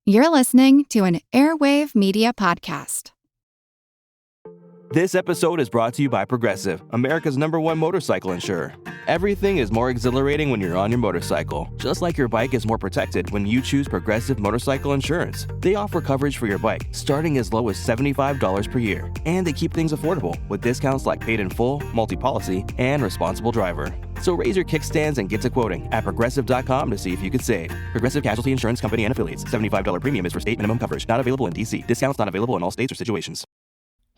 You're listening to an Airwave Media Podcast. This episode is brought to you by Progressive, America's #1 motorcycle insurer. Everything is more exhilarating when you're on your motorcycle, just like your bike is more protected when you choose Progressive Motorcycle Insurance. They offer coverage for your bike, starting as low as $75 per year. And they keep things affordable, with discounts like paid in full, multi-policy, and responsible driver. So raise your kickstands and get to quoting at Progressive.com to see if you could save. Progressive Casualty Insurance Company and Affiliates. $75 premium is for state minimum coverage. Not available in D.C. Discounts not available in all states or situations.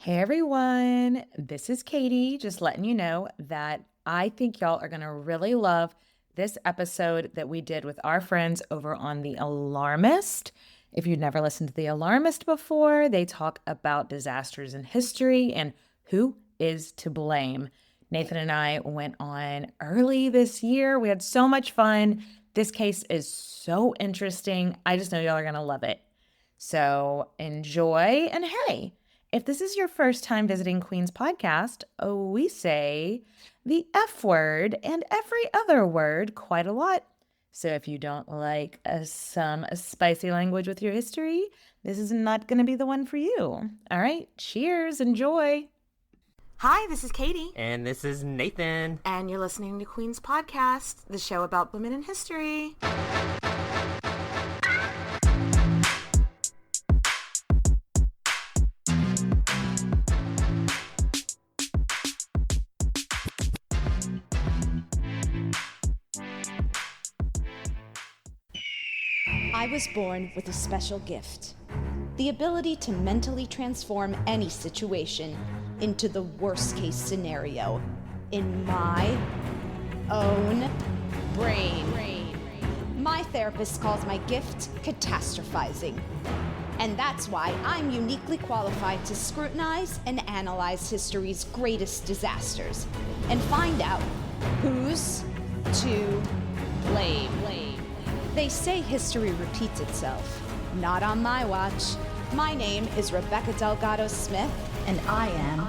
Hey everyone, this is Katy, just letting you know that I think y'all are going to really love this episode that we did with our friends over on The Alarmist. If you've never listened to The Alarmist before, they talk about disasters in history and who is to blame. Nathan and I went on early this year. We had so much fun. This case is so interesting. I just know y'all are going to love it. So enjoy, and hey, if this is your first time visiting Queen's Podcast, we say the F word and every other word quite a lot. So if you don't like some spicy language with your history, this is not going to be the one for you. All right, cheers, enjoy. Hi, this is Katy. And this is Nathan. And you're listening to Queen's Podcast, the show about women in history. I was born with a special gift, the ability to mentally transform any situation into the worst case scenario in my own brain. My therapist calls my gift catastrophizing. And that's why I'm uniquely qualified to scrutinize and analyze history's greatest disasters and find out who's to blame. They say history repeats itself. Not on my watch. My name is Rebecca Delgado Smith, and I am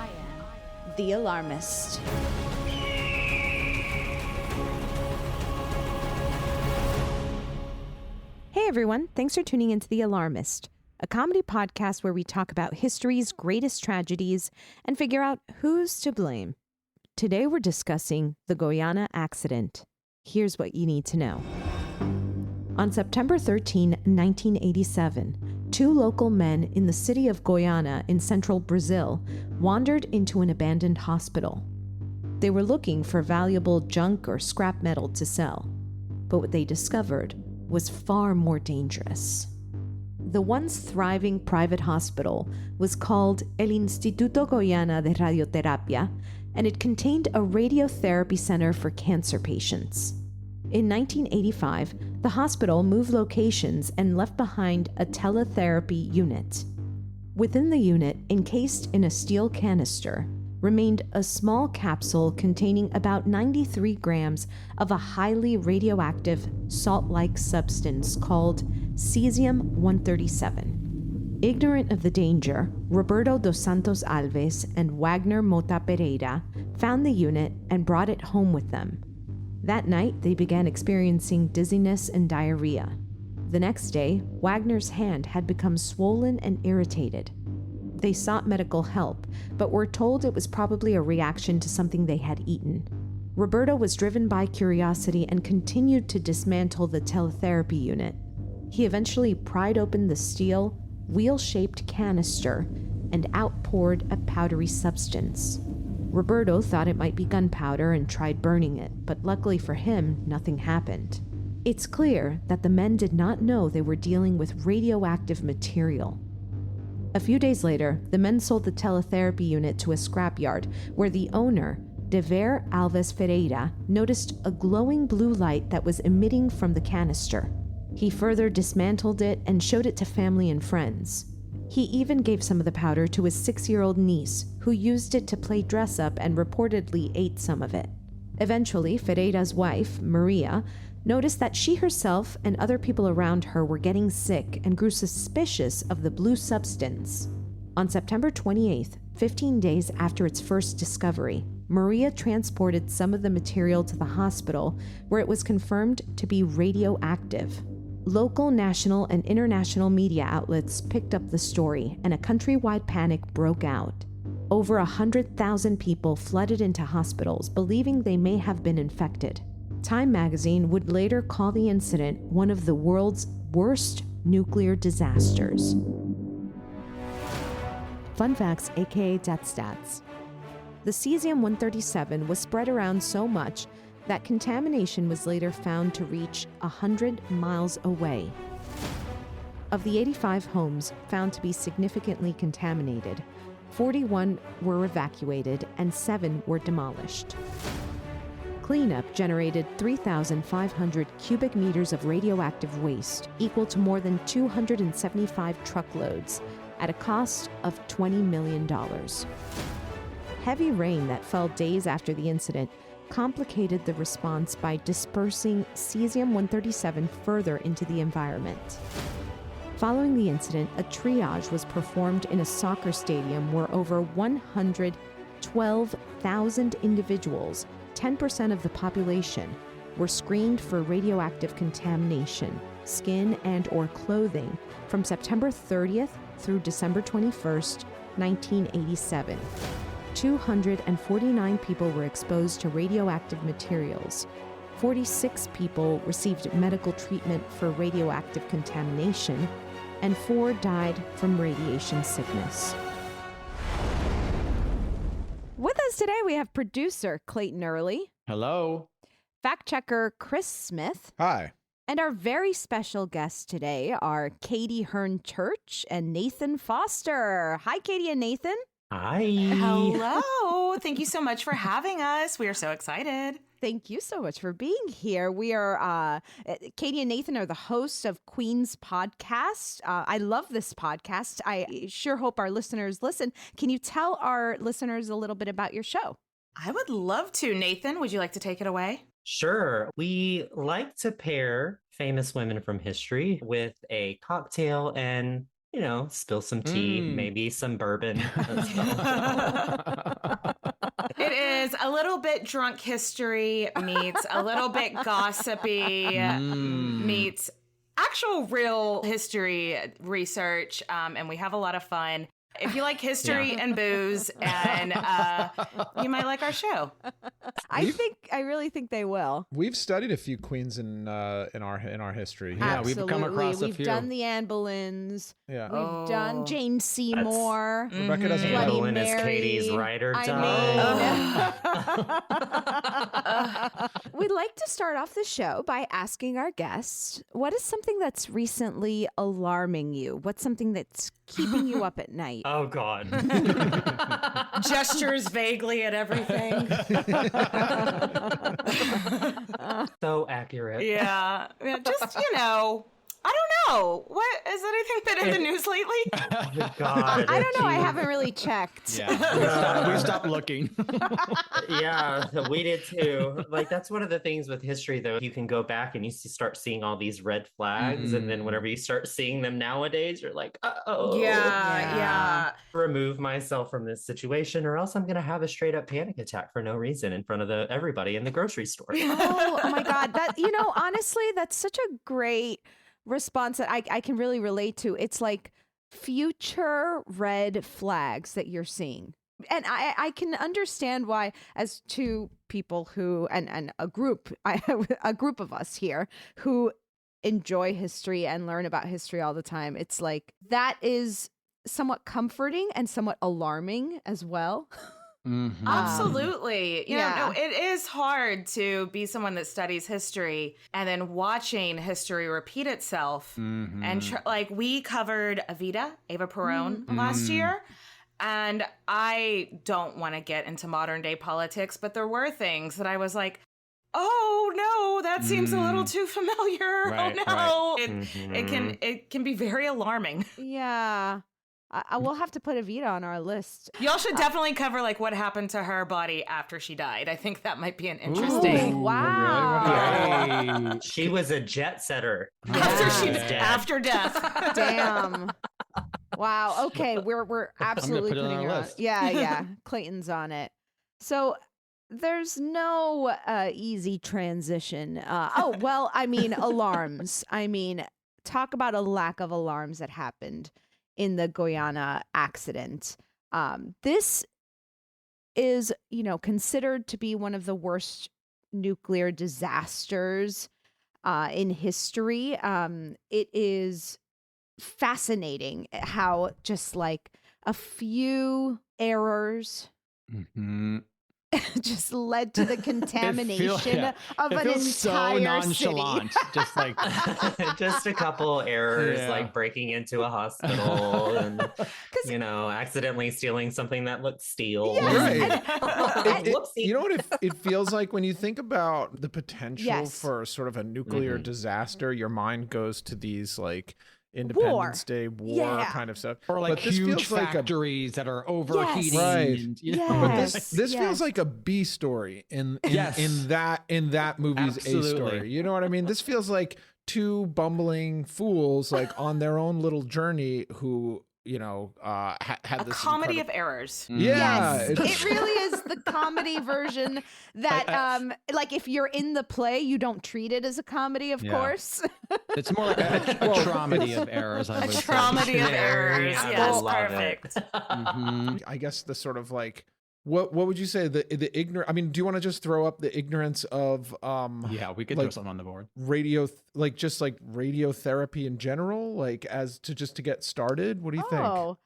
the Alarmist. Hey everyone, thanks for tuning into The Alarmist, a comedy podcast where we talk about history's greatest tragedies and figure out who's to blame. Today we're discussing the Goiania Accident. Here's what you need to know. On September 13, 1987, two local men in the city of Goiana in central Brazil wandered into an abandoned hospital. They were looking for valuable junk or scrap metal to sell, but what they discovered was far more dangerous. The once thriving private hospital was called El Instituto Goiana de Radioterapia, and it contained a radiotherapy center for cancer patients. In 1985, the hospital moved locations and left behind a teletherapy unit. Within the unit, encased in a steel canister, remained a small capsule containing about 93 grams of a highly radioactive salt-like substance called cesium-137. Ignorant of the danger, Roberto dos Santos Alves and Wagner Mota Pereira found the unit and brought it home with them. That night, they began experiencing dizziness and diarrhea. The next day, Wagner's hand had become swollen and irritated. They sought medical help, but were told it was probably a reaction to something they had eaten. Roberto was driven by curiosity and continued to dismantle the teletherapy unit. He eventually pried open the steel, wheel-shaped canister and outpoured a powdery substance. Roberto thought it might be gunpowder and tried burning it, but luckily for him, nothing happened. It's clear that the men did not know they were dealing with radioactive material. A few days later, the men sold the teletherapy unit to a scrapyard, where the owner, Dever Alves Ferreira, noticed a glowing blue light that was emitting from the canister. He further dismantled it and showed it to family and friends. He even gave some of the powder to his 6-year-old niece, who used it to play dress-up and reportedly ate some of it. Eventually, Ferreira's wife, Maria, noticed that she herself and other people around her were getting sick and grew suspicious of the blue substance. On September 28th, 15 days after its first discovery, Maria transported some of the material to the hospital, where it was confirmed to be radioactive. Local, national, and international media outlets picked up the story, and a countrywide panic broke out. Over 100,000 people flooded into hospitals, believing they may have been infected. Time magazine would later call the incident one of the world's worst nuclear disasters. Fun facts, aka death stats. The cesium-137 was spread around so much that contamination was later found to reach 100 miles away. Of the 85 homes found to be significantly contaminated, 41 were evacuated and 7 were demolished. Cleanup generated 3,500 cubic meters of radioactive waste, equal to more than 275 truckloads, at a cost of $20 million. Heavy rain that fell days after the incident complicated the response by dispersing cesium-137 further into the environment. Following the incident, a triage was performed in a soccer stadium where over 112,000 individuals, 10% of the population, were screened for radioactive contamination, skin and/or clothing, from September 30th through December 21st, 1987. 249 people were exposed to radioactive materials. 46 people received medical treatment for radioactive contamination, and 4 died from radiation sickness. With us today, we have producer Clayton Early, Hello. fact checker Chris Smith, Hi. and our very special guests today are Katy Hearn Church and Nathan Foster. Hi, Katy and Nathan. Hi. Hello. Thank you so much for having us. We are so excited. Thank you so much for being here. We are, Katy and Nathan are the hosts of Queen's podcast. I love this podcast. I sure hope our listeners listen. Can you tell our listeners a little bit about your show? I would love to. Nathan, would you like to take it away? Sure. We like to pair famous women from history with a cocktail and, spill some tea, maybe some bourbon. It is a little bit drunk history meets a little bit gossipy meets actual real history research, and we have a lot of fun. If you like history and booze, and you might like our show. I really think they will. We've studied a few queens in our history. Yeah, we've come across a We've few. done the Anne Boleyns. Yeah. We've done Jane Seymour. Rebecca doesn't Bloody know. Boleyn is Mary. Katie's ride or die. We'd like to start off the show by asking our guests, what is something that's recently alarming you? What's something that's keeping you up at night? Oh, God. Gestures vaguely at everything. So accurate. Yeah. Just, I don't know. What has anything been in the news lately? Oh, God. I don't know. I haven't really checked. Yeah. We stopped looking. Yeah, we did too. That's one of the things with history, though. You can go back and you start seeing all these red flags. And then whenever you start seeing them nowadays, you're like, uh-oh. Yeah. Remove myself from this situation, or else I'm going to have a straight up panic attack for no reason in front of everybody in the grocery store. Oh my God. Honestly, that's such a great response that I can really relate to. It's like future red flags that you're seeing. And I can understand why, as two people who, and a group of us here who enjoy history and learn about history all the time, it's like that is somewhat comforting and somewhat alarming as well. Mm-hmm. Absolutely. Yeah. It is hard to be someone that studies history and then watching history repeat itself. Mm-hmm. And we covered Eva Peron last year. And I don't want to get into modern day politics, but there were things that I was like, oh no, that seems a little too familiar. Right, oh no. right. It can be very alarming. Yeah. I will have to put Evita on our list. Y'all should definitely cover what happened to her body after she died. I think that might be an interesting. Ooh, wow. Really? She was a jet setter. After death. Damn. Wow. Okay, we're absolutely put it on putting our her on. list. Yeah. Clayton's on it. So there's no easy transition. Alarms. talk about a lack of alarms that happened in the Goiana accident. This is, considered to be one of the worst nuclear disasters in history. It is fascinating how just like a few errors just led to the contamination of an entire so nonchalant, city. just like just a couple errors, like breaking into a hospital and accidentally stealing something that looked steel. Right. Whoopsie. You know what it feels like when you think about the potential Yes. for sort of a nuclear disaster? Your mind goes to these like Independence Day war kind of stuff, or like huge factories that are overheating. Right. And, But this feels like a B story in that movie's Absolutely. A story. You know what I mean? This feels like two bumbling fools like on their own little journey who had this comedy of errors. Yeah, Yes, it really is the comedy version that, like, if you're in the play, you don't treat it as a comedy, of course. It's more like a traumedy of errors. I would say. Traumedy of errors. Yes, perfect. I guess the sort of like, what would you say the ignorant? I mean, do you want to just throw up the ignorance of we could throw something on the board. Just like radiotherapy in general, like to get started? What do you think?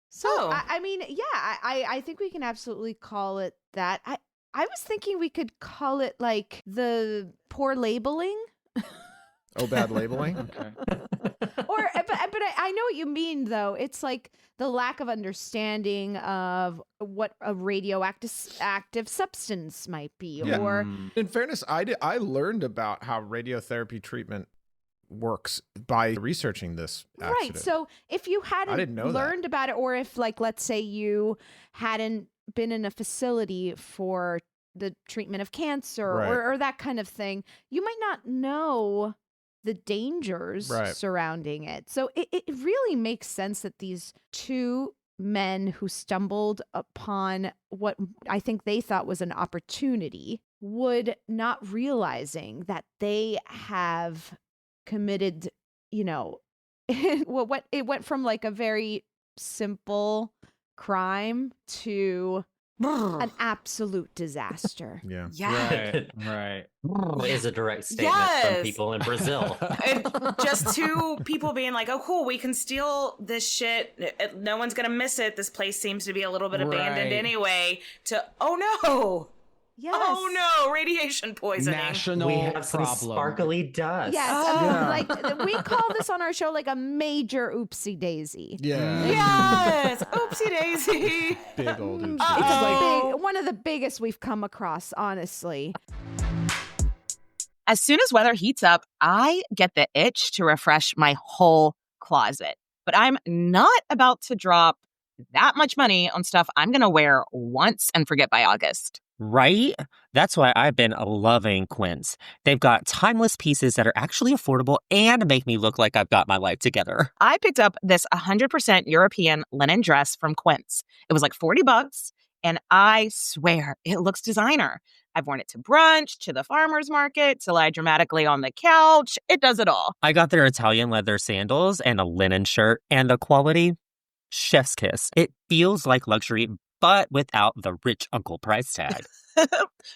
So I mean, I think we can absolutely call it that. I was thinking we could call it like the poor labeling. Oh, bad labeling. Okay. But I know what you mean, though. It's like the lack of understanding of what a radioactive substance might be. Yeah. Or in fairness, I learned about how radiotherapy treatment works by researching this accident. Right. So if you I didn't know learned about it, or if, like, let's say you hadn't been in a facility for the treatment of cancer or that kind of thing, you might not know the dangers surrounding it. So it really makes sense that these two men who stumbled upon what I think they thought was an opportunity would not realizing that they have committed, it went from like a very simple crime to an absolute disaster. Right. Is a direct statement from people in Brazil. Just two people being like, oh, cool, we can steal this shit. No one's going to miss it. This place seems to be a little bit abandoned anyway. To, oh no. Yes. Oh no, radiation poisoning. National we have some problem. sparkly dust. Yes, like we call this on our show like a major oopsie daisy. Yeah. Yes, oopsie daisy. Big old oopsie. It's like one of the biggest we've come across, honestly. As soon as weather heats up, I get the itch to refresh my whole closet. But I'm not about to drop that much money on stuff I'm going to wear once and forget by August. Right? That's why I've been loving Quince. They've got timeless pieces that are actually affordable and make me look like I've got my life together. I picked up this 100% European linen dress from Quince. It was like $40, and I swear it looks designer. I've worn it to brunch, to the farmer's market, to lie dramatically on the couch. It does it all. I got their Italian leather sandals and a linen shirt, and the quality, chef's kiss. It feels like luxury, but without the rich uncle price tag.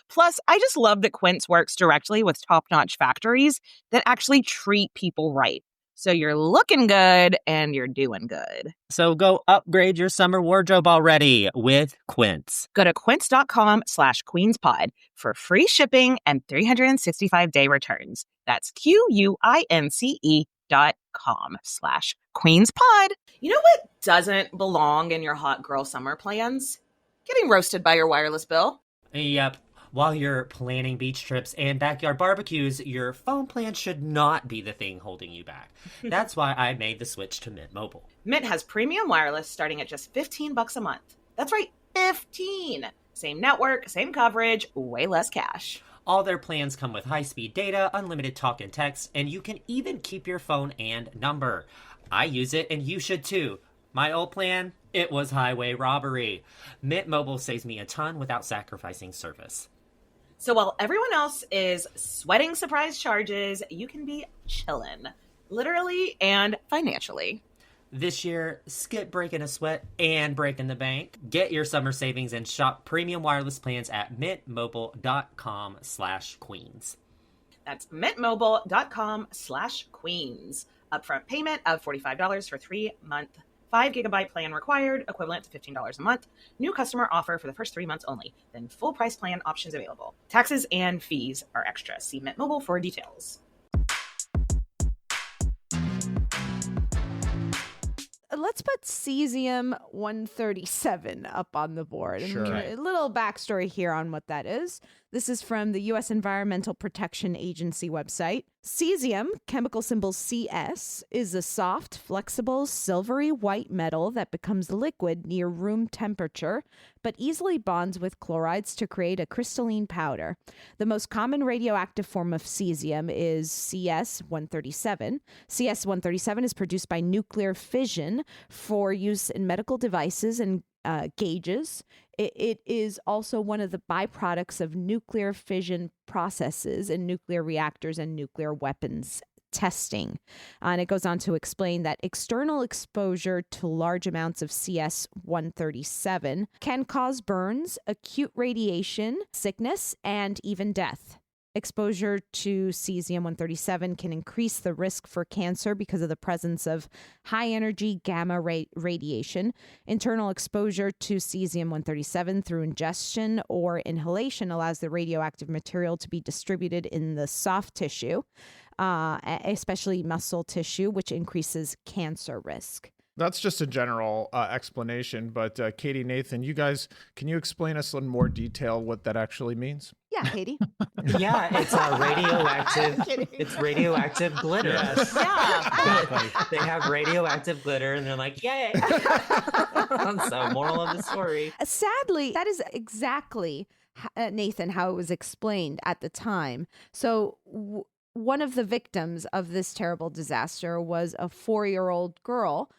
Plus, I just love that Quince works directly with top-notch factories that actually treat people right. So you're looking good and you're doing good. So go upgrade your summer wardrobe already with Quince. Go to quince.com/queenspod for free shipping and 365-day returns. That's QUINCE.com/queenspod. You know what doesn't belong in your hot girl summer plans? Getting roasted by your wireless bill. Yep. While you're planning beach trips and backyard barbecues, your phone plan should not be the thing holding you back. That's why I made the switch to Mint Mobile. Mint has premium wireless starting at just $15 a month. That's right, 15. Same network, same coverage, way less cash. All their plans come with high-speed data, unlimited talk and text, and you can even keep your phone and number. I use it, and you should too. My old plan, it was highway robbery. Mint Mobile saves me a ton without sacrificing service. So while everyone else is sweating surprise charges, you can be chillin'. literally and financially. This year, skip breaking a sweat and breaking the bank. Get your summer savings and shop premium wireless plans at mintmobile.com/queens. That's mintmobile.com/queens. Upfront payment of $45 for 3-month, 5 GB plan required, equivalent to $15 a month. New customer offer for the first 3 months only. Then full price plan options available. Taxes and fees are extra. See Mint Mobile for details. Let's put cesium-137 up on the board. Sure. A little backstory here on what that is. This is from the U.S. Environmental Protection Agency website. Cesium, chemical symbol CS, is a soft, flexible, silvery white metal that becomes liquid near room temperature, but easily bonds with chlorides to create a crystalline powder. The most common radioactive form of cesium is CS-137. CS-137 is produced by nuclear fission for use in medical devices and gauges. It is also one of the byproducts of nuclear fission processes in nuclear reactors and nuclear weapons testing. And it goes on to explain that external exposure to large amounts of CS-137 can cause burns, acute radiation, sickness, and even death. Exposure to cesium-137 can increase the risk for cancer because of the presence of high-energy gamma radiation. Internal exposure to cesium-137 through ingestion or inhalation allows the radioactive material to be distributed in the soft tissue, especially muscle tissue, which increases cancer risk. That's just a general explanation, but Katie, Nathan, you guys, can you explain us in more detail what that actually means? Yeah, Katie. Yeah, it's radioactive. It's radioactive glitter. Yes. Yeah. They have radioactive glitter, and they're like, "Yay!" So, moral of the story. Sadly, that is exactly, Nathan, how it was explained at the time. So one of the victims of this terrible disaster was a 4-year-old girl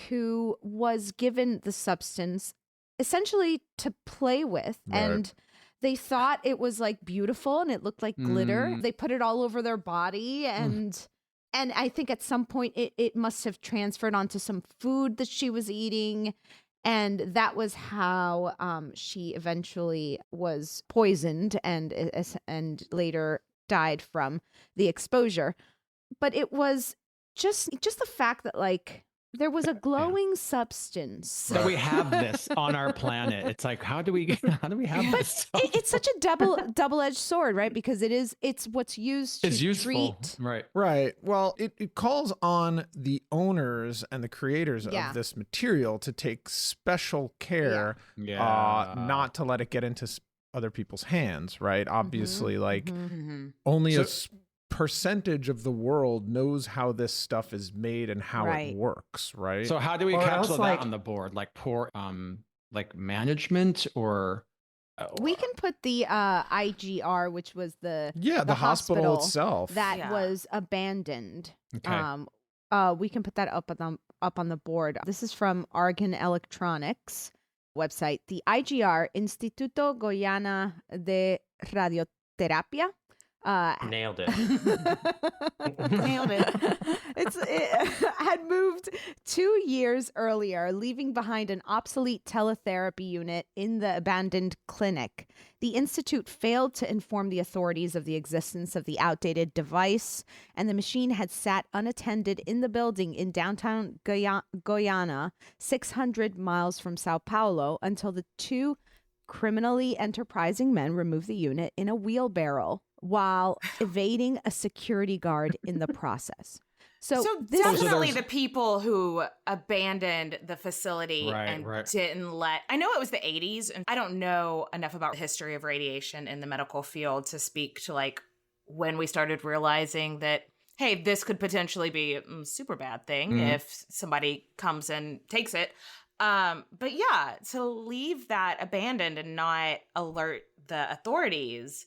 who was given the substance essentially to play with. Right. And they thought it was like beautiful and it looked like glitter. They put it all over their body and I think at some point it must have transferred onto some food that she was eating. And that was how she eventually was poisoned and later died from the exposure. But it was just the fact that like there was a glowing substance. So we have this on our planet. It's like, how do we have this stuff? It's such a double-edged sword, right? Because it's what's used to It's useful, treat. right? Right. Well, it calls on the owners and the creators of this material to take special care not to let it get into other people's hands, right? Obviously, only a percentage of the world knows how this stuff is made and how it works, right? So how do we capture that on the board? Like poor like management or we can put the IGR, which was the hospital itself that was abandoned. Okay. We can put that up on the board. This is from Argon Electronics website. The IGR, Instituto Goiana de Radioterapia. Nailed it. Nailed it. It had moved 2 years earlier, leaving behind an obsolete teletherapy unit in the abandoned clinic. The institute failed to inform the authorities of the existence of the outdated device, and the machine had sat unattended in the building in downtown Goiânia, 600 miles from Sao Paulo, until the two criminally enterprising men removed the unit in a wheelbarrow while evading a security guard in the process. So definitely the people who abandoned the facility and didn't let... I know it was the 80s, and I don't know enough about the history of radiation in the medical field to speak to like when we started realizing that, hey, this could potentially be a super bad thing if somebody comes and takes it. But yeah, to leave that abandoned and not alert the authorities...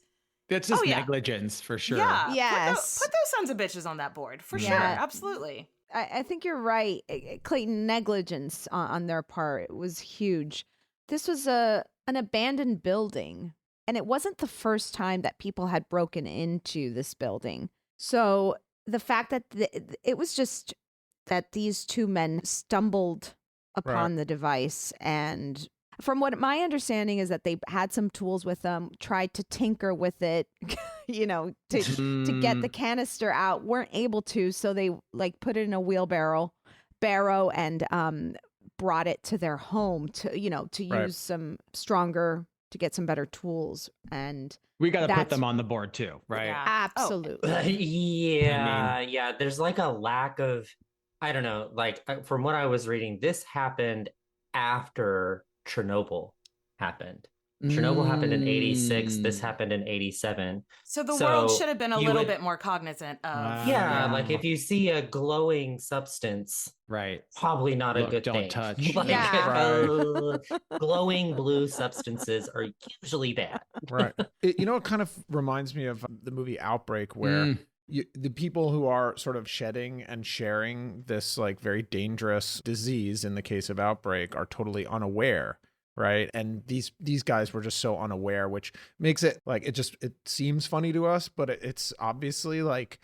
That's just negligence for sure. Yeah. Yes. Put those sons of bitches on that board for sure. Absolutely. I think you're right, Clayton. Negligence on their part was huge. This was an abandoned building, and it wasn't the first time that people had broken into this building. So the fact that it was just that these two men stumbled upon the device, and from what my understanding is that they had some tools with them, tried to tinker with it, to get the canister out, weren't able to, so they like put it in a wheelbarrow and brought it to their home to use some stronger, to get some better tools. And we got to put them on the board too, right? Yeah. Absolutely. Yeah. There's like a lack of, I don't know, like from what I was reading, this happened after Chernobyl happened. Chernobyl happened in 86. This happened in 87. So the world should have been a little bit more cognizant of. Like if you see a glowing substance, right, probably not a good don't thing. touch. Glowing blue substances are usually bad. Right. It kind of reminds me of the movie Outbreak, where the people who are sort of shedding and sharing this like very dangerous disease in the case of Outbreak are totally unaware. Right. And these guys were just so unaware, which makes it like it seems funny to us, but it's obviously like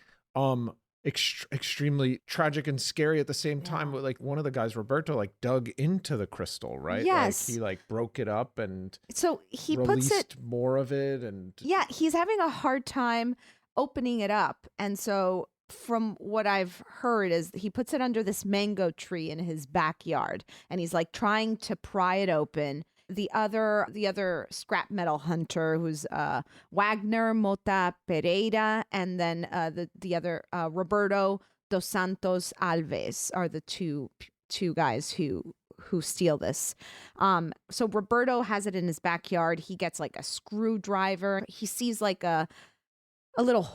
extremely tragic and scary at the same time. Like one of the guys, Roberto, like dug into the crystal, right? Yes. Like he like broke it up, and so he released puts more of it, and he's having a hard time opening it up. And so from what I've heard is he puts it under this mango tree in his backyard, and he's like trying to pry it open. The other scrap metal hunter, who's Wagner Mota Pereira, and then the other Roberto dos Santos Alves are the two guys who steal this. So Roberto has it in his backyard. He gets like a screwdriver. He sees like a little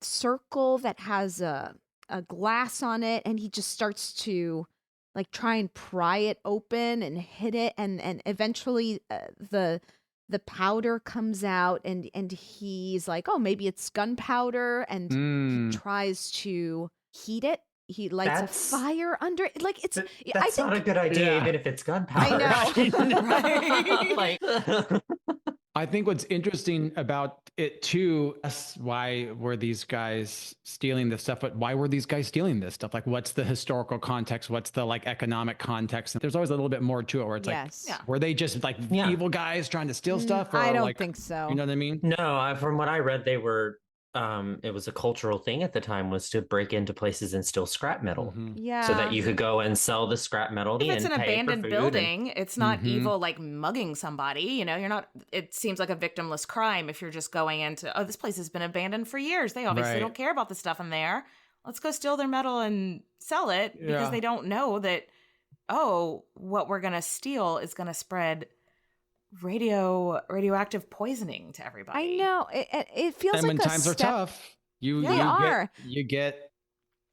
circle that has a glass on it, and he just starts to like try and pry it open and hit it, and eventually the powder comes out, and he's like, oh, maybe it's gunpowder, and he tries to heat it. He lights a fire under it. Like that's not a good idea, even if it's gunpowder. I know. I think what's interesting about it too, why were these guys stealing this stuff? But why were these guys stealing this stuff? Like, what's the historical context? What's the like economic context? There's always a little bit more to it, where it's were they just like evil guys trying to steal stuff? Or, I don't like, think so. You know what I mean? No, from what I read, they were. It was a cultural thing at the time, was to break into places and steal scrap metal. Yeah. So that you could go and sell the scrap metal. If it's an abandoned building, it's not Mhm. evil like mugging somebody. You're not, it seems like a victimless crime if you're just going into, oh, this place has been abandoned for years. They obviously don't care about the stuff in there. Let's go steal their metal and sell it because they don't know that, oh, what we're going to steal is going to spread radioactive poisoning to everybody. I know. It feels And like when times are tough, you get are.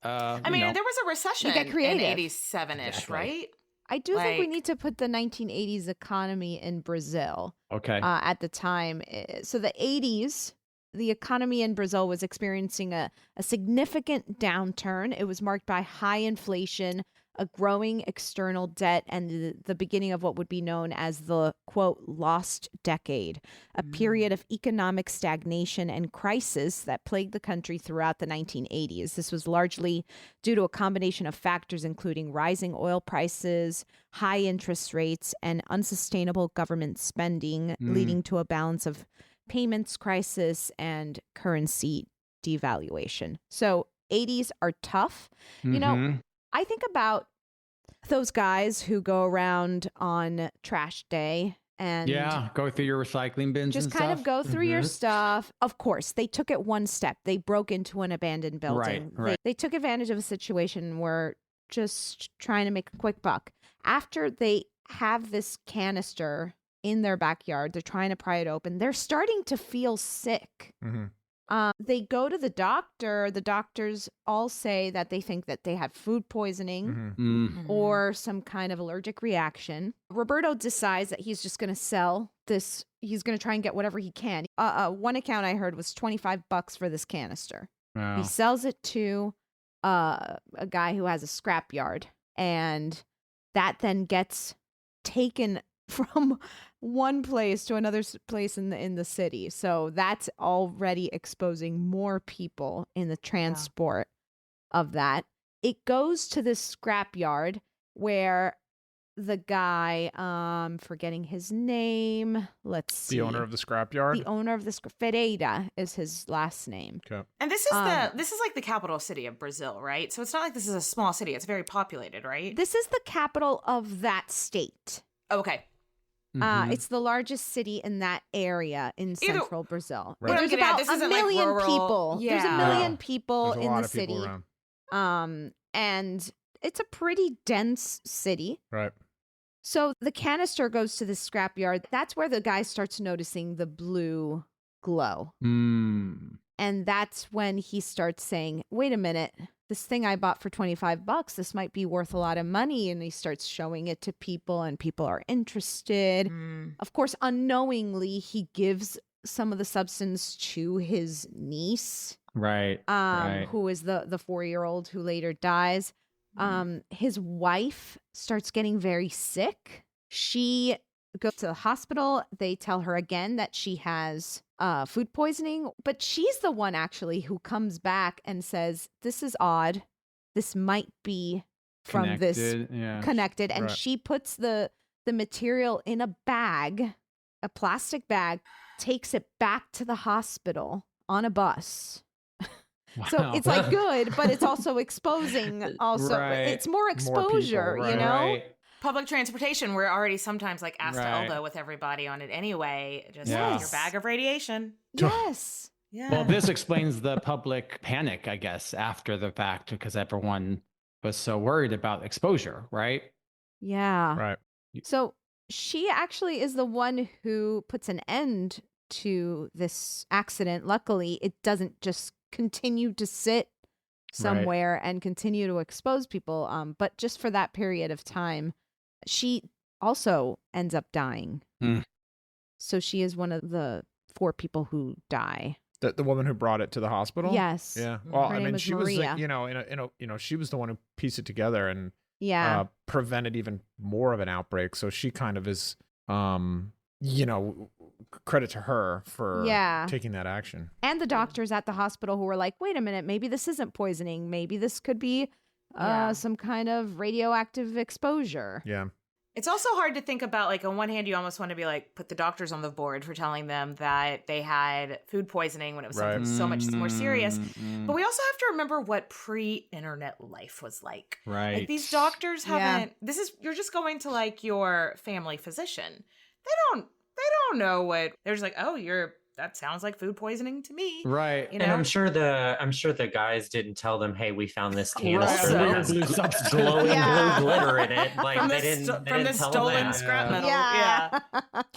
I mean, there was a recession You get creative. in 87-ish, right? I do think we need to put the 1980s economy in Brazil. Okay. At the time. So the 80s, the economy in Brazil was experiencing a significant downturn. It was marked by high inflation, a growing external debt, and the beginning of what would be known as the, quote, lost decade, a period of economic stagnation and crisis that plagued the country throughout the 1980s. This was largely due to a combination of factors, including rising oil prices, high interest rates, and unsustainable government spending, leading to a balance of payments crisis and currency devaluation. So 80s are tough. You know, I think about those guys who go around on trash day and go through your recycling bins, just and kind stuff. of go through your stuff. Of course, they took it one step. They broke into an abandoned building. Right. They took advantage of a situation where just trying to make a quick buck. After they have this canister in their backyard, they're trying to pry it open. They're starting to feel sick. They go to the doctor. The doctors all say that they think that they had food poisoning or some kind of allergic reaction. Roberto decides that he's just going to sell this. He's going to try and get whatever he can. One account I heard was $25 for this canister. Wow. He sells it to a guy who has a scrapyard, and that then gets taken from one place to another place in the city. So that's already exposing more people in the transport of that. It goes to this scrapyard where the guy, forgetting his name. Let's see. The owner of the scrapyard? The owner of the Ferreira is his last name. Okay. And this is like the capital city of Brazil, right? So it's not like this is a small city. It's very populated, right? This is the capital of that state. Okay. It's the largest city in that area in central Brazil. Right. There's about a million people. There's a million people in the city. And it's a pretty dense city. Right. So the canister goes to the scrapyard. That's where the guy starts noticing the blue glow. And that's when he starts saying, wait a minute, this thing I bought for $25, this might be worth a lot of money. And he starts showing it to people and people are interested. Of course, unknowingly, he gives some of the substance to his niece. Right. Who is the 4-year-old who later dies. His wife starts getting very sick. She goes to the hospital. They tell her again that she has food poisoning, but she's the one actually who comes back and says, this is odd. This might be from connected. And she puts the material in a bag, a plastic bag, takes it back to the hospital on a bus. Wow. So it's like good, but it's also exposing. Also, it's more exposure, people, you know. Public transportation, we're already sometimes like asked to elbow with everybody on it anyway. Just your bag of radiation. Yes. Yeah. Well, this explains the public panic, I guess, after the fact, because everyone was so worried about exposure, right? Yeah. Right. So she actually is the one who puts an end to this accident. Luckily, it doesn't just continue to sit somewhere and continue to expose people. But just for that period of time, she also ends up dying. So she is one of the 4 people who die. The woman who brought it to the hospital? Yes. Yeah. Well, Her I name mean, was she Maria. was, she was the one who pieced it together and prevented even more of an outbreak. So she kind of is, credit to her for taking that action. And the doctors at the hospital who were like, wait a minute, maybe this isn't poisoning. Maybe this could be some kind of radioactive exposure. Yeah. It's also hard to think about, like, on one hand, you almost want to be like, put the doctors on the board for telling them that they had food poisoning when it was something so much more serious. But we also have to remember what pre-internet life was like. Right. Like, these doctors haven't, you're just going to like your family physician. They don't know what, they're just like, oh, that sounds like food poisoning to me. Right. You know? And I'm sure the guys didn't tell them, hey, we found this canister that has glowing blue glitter in it. Like from they didn't tell stolen them scrap metal.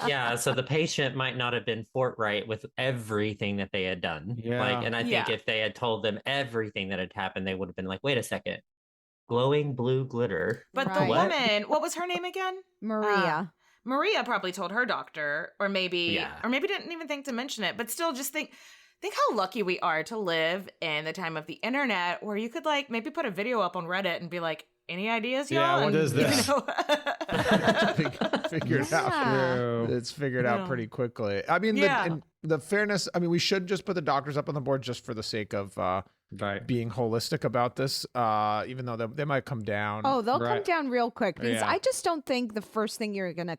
Yeah, so the patient might not have been forthright with everything that they had done. Yeah. And I think if they had told them everything that had happened, they would have been like, wait a second. Glowing blue glitter. But the woman, what was her name again? Maria. Maria probably told her doctor, or maybe didn't even think to mention it, but still just think how lucky we are to live in the time of the internet where you could like maybe put a video up on Reddit and be like, any ideas, y'all? Yeah, what is this? Figure it out. It's figured out pretty quickly. I mean, the fairness, I mean, we should just put the doctors up on the board just for the sake of being holistic about this, even though they might come down. Oh, they'll come down real quick because I just don't think the first thing you're going to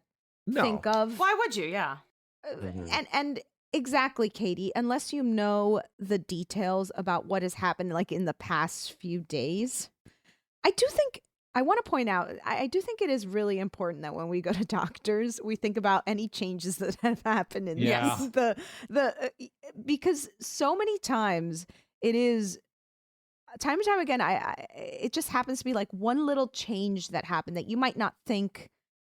think of. Why would you? Yeah. And exactly, Katie, unless you know the details about what has happened like in the past few days. I want to point out, I do think it is really important that when we go to doctors, we think about any changes that have happened in because so many times it is time and time again, it just happens to be like one little change that happened that you might not think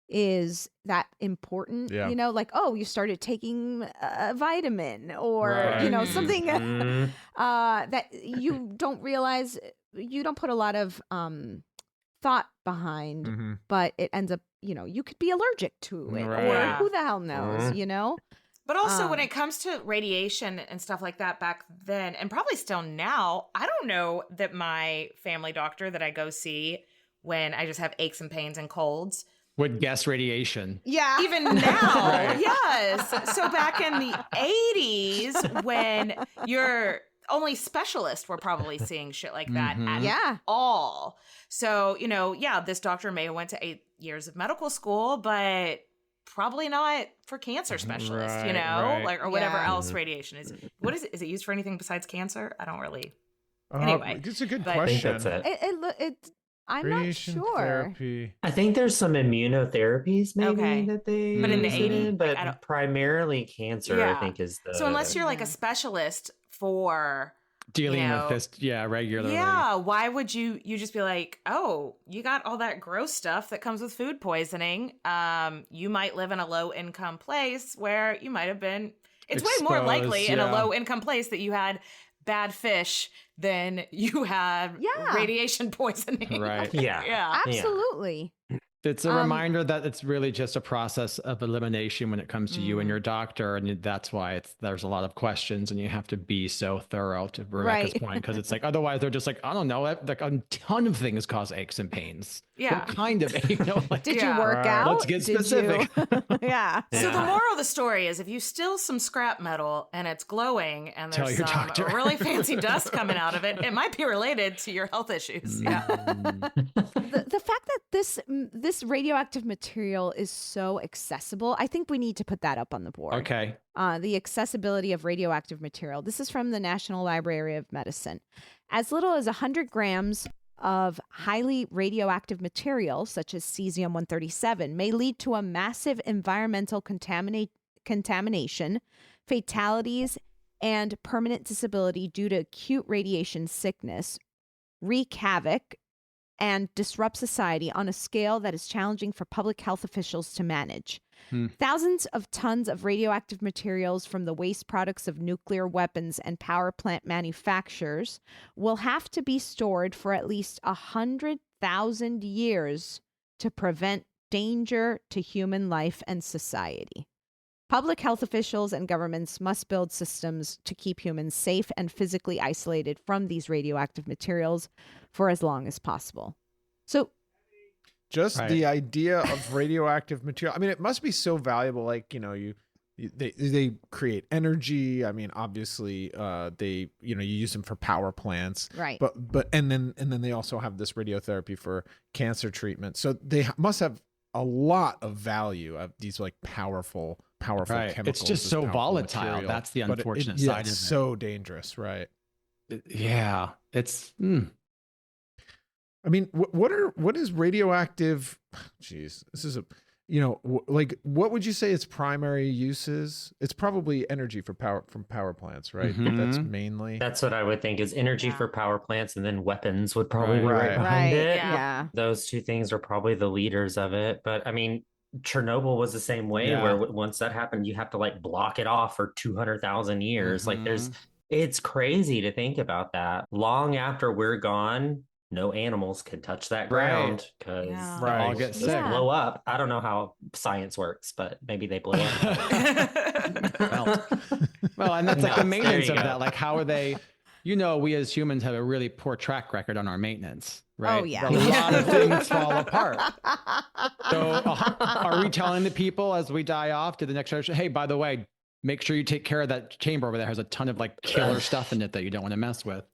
is that important, you know, like, oh, you started taking a vitamin or, you know, something that you don't realize, you don't put a lot of thought behind, but it ends up, you know, you could be allergic to it or who the hell knows, you know? But also when it comes to radiation and stuff like that back then, and probably still now, I don't know that my family doctor that I go see when I just have aches and pains and colds would guess radiation. Yeah. Even now, yes. So back in the 80s when your only specialists were probably seeing shit like that at Yeah. all. So, this doctor may have went to 8 years of medical school, but probably not for cancer specialists, Right. or whatever else radiation is. What is it? Is it used for anything besides cancer? I don't really. Anyway, it's a good I question. think that's it. I'm Radiation not sure. therapy. I think there's some immunotherapies maybe that they But in the use it 80s, in, but primarily cancer, I think, is the... So unless you're like a specialist for Dealing with this, regularly. Yeah, why would you just be like, oh, you got all that gross stuff that comes with food poisoning. You might live in a low income place where you might have been, it's way more likely in a low income place that you had bad fish than you had radiation poisoning. Right. Yeah. Absolutely. It's a reminder that it's really just a process of elimination when it comes to you and your doctor, and that's why there's a lot of questions, and you have to be so thorough, to Rebecca's point, because it's like otherwise they're just like, I don't know, like a ton of things cause aches and pains. Yeah. What kind of Did you work out? Let's get specific. Yeah. So the moral of the story is, if you steal some scrap metal and it's glowing and Tell there's your some doctor. really fancy dust coming out of it, it might be related to your health issues. Yeah. The fact that this radioactive material is so accessible, I think we need to put that up on the board. Okay. The accessibility of radioactive material. This is from the National Library of Medicine. As little as 100 grams of highly radioactive material, such as cesium-137, may lead to a massive environmental contamination, fatalities, and permanent disability due to acute radiation sickness, wreak havoc, and disrupt society on a scale that is challenging for public health officials to manage. Thousands of tons of radioactive materials from the waste products of nuclear weapons and power plant manufacturers will have to be stored for at least 100,000 years to prevent danger to human life and society. Public health officials and governments must build systems to keep humans safe and physically isolated from these radioactive materials for as long as possible. So, just the idea of radioactive material. I mean, it must be so valuable. Like, they create energy. I mean, obviously, they you use them for power plants, right? But and then they also have this radiotherapy for cancer treatment. So they must have a lot of value of these like powerful chemicals. It's just so volatile. Material. That's the unfortunate side of it. It's so dangerous, right? Yeah, it's. I mean, what is radioactive? Jeez, this is like, what would you say its primary use is? It's probably energy from power plants, right? That's mainly. That's what I would think is energy for power plants, and then weapons would probably be right behind it. Yeah. Those two things are probably the leaders of it. But I mean, Chernobyl was the same way, where once that happened, you have to like block it off for 200,000 years. Like it's crazy to think about that. Long after we're gone, no animals can touch that ground because they all get sick. Blow up. I don't know how science works, but maybe they blow up. well, and that's like the maintenance of that. Like, how are they? We as humans have a really poor track record on our maintenance, right? Oh, yeah. A lot of things fall apart. So are we telling the people as we die off to the next generation, hey, by the way, make sure you take care of that chamber over there. It has a ton of like killer stuff in it that you don't want to mess with.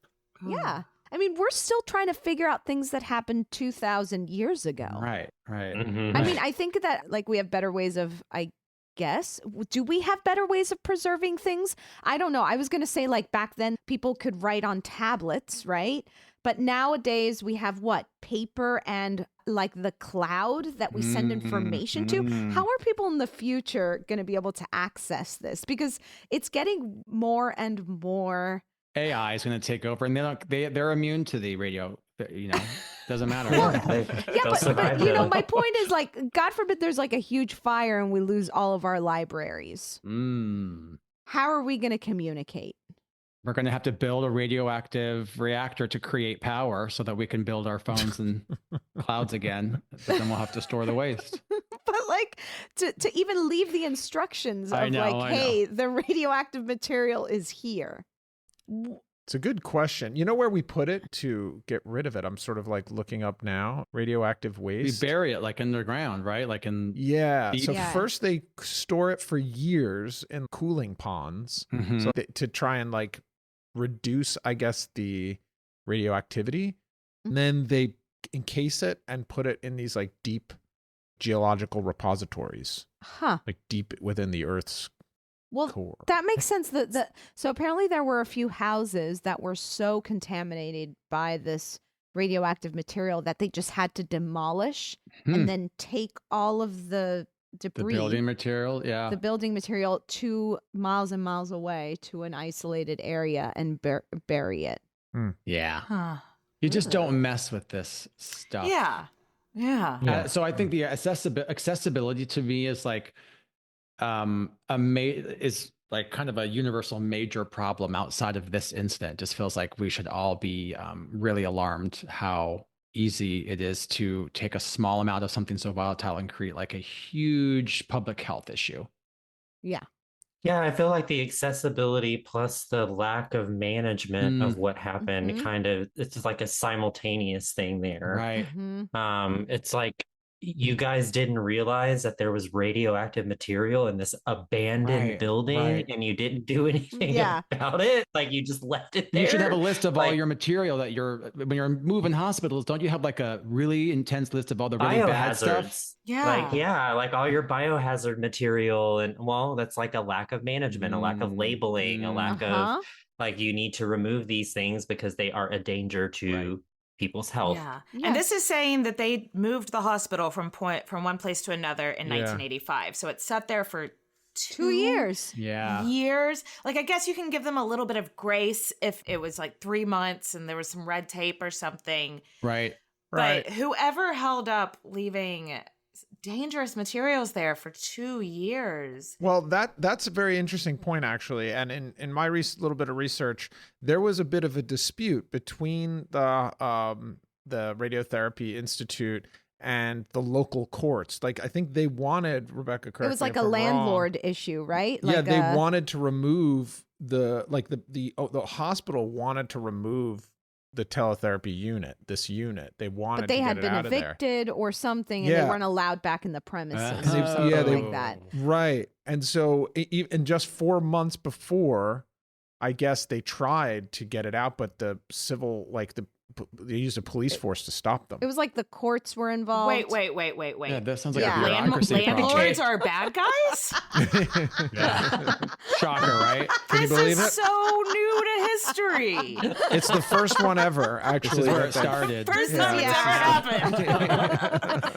Yeah. I mean, we're still trying to figure out things that happened 2,000 years ago. Right. I mean, I think that like we have better ways of, I guess, do we have better ways of preserving things? I don't know. I was going to say like back then people could write on tablets, right? But nowadays we have paper and like the cloud that we send information to. How are people in the future going to be able to access this? Because it's getting more and more. AI is going to take over, and they're immune to the radio. Doesn't matter. But my point is like, God forbid there's like a huge fire and we lose all of our libraries. How are we going to communicate? We're going to have to build a radioactive reactor to create power so that we can build our phones and clouds again. But then we'll have to store the waste. But like to even leave the instructions of hey, the radioactive material is here. It's a good question. You know where we put it to get rid of it? I'm sort of like looking up now. Radioactive waste. We bury it like underground, right? Like in first they store it for years in cooling ponds, so to try and like reduce, I guess, the radioactivity. And then they encase it and put it in these like deep geological repositories, like deep within the Earth's core. That makes sense. So apparently there were a few houses that were so contaminated by this radioactive material that they just had to demolish and then take all of the debris, the building material 2 miles and miles away to an isolated area and bury it. You just don't mess with this stuff. So I think the accessibility to me is like is like kind of a universal major problem outside of this incident. Just feels like we should all be really alarmed how easy it is to take a small amount of something so volatile and create like a huge public health issue. Yeah, I feel like the accessibility plus the lack of management of what happened kind of, it's just like a simultaneous thing there. Right. It's like you guys didn't realize that there was radioactive material in this abandoned building and you didn't do anything about it. Like you just left it there. You should have a list of all your material that when you're moving hospitals, don't you have like a really intense list of all the really bad stuff? Like all your biohazard material. And well, that's like a lack of management, a lack of labeling, a lack of like, you need to remove these things because they are a danger to people's health. And this is saying that they moved the hospital from one place to another in 1985. So it sat there for 2 years. Years. Like, I guess you can give them a little bit of grace if it was like 3 months and there was some red tape or something. But whoever held up leaving dangerous materials there for 2 years. Well, that's a very interesting point, actually. And in my little bit of research, there was a bit of a dispute between the Radiotherapy Institute and the local courts. Like, I think they wanted, Rebecca, correct me if I'm wrong. It was like a landlord issue, right? Yeah, they wanted to remove the hospital wanted to remove the teletherapy unit, this unit. They wanted to get it out of there. But they had been evicted or something, and they weren't allowed back in the premises. Like that. Right. And so, and just 4 months before, I guess they tried to get it out, but the civil, they used a police force to stop them. It was like the courts were involved. Wait. Yeah, that sounds like a bureaucracy problem. Landlords are bad guys? Shocker, right? Can you believe it? This is so new to history. It's the first one ever, actually. This is where it started. First time it's ever happened.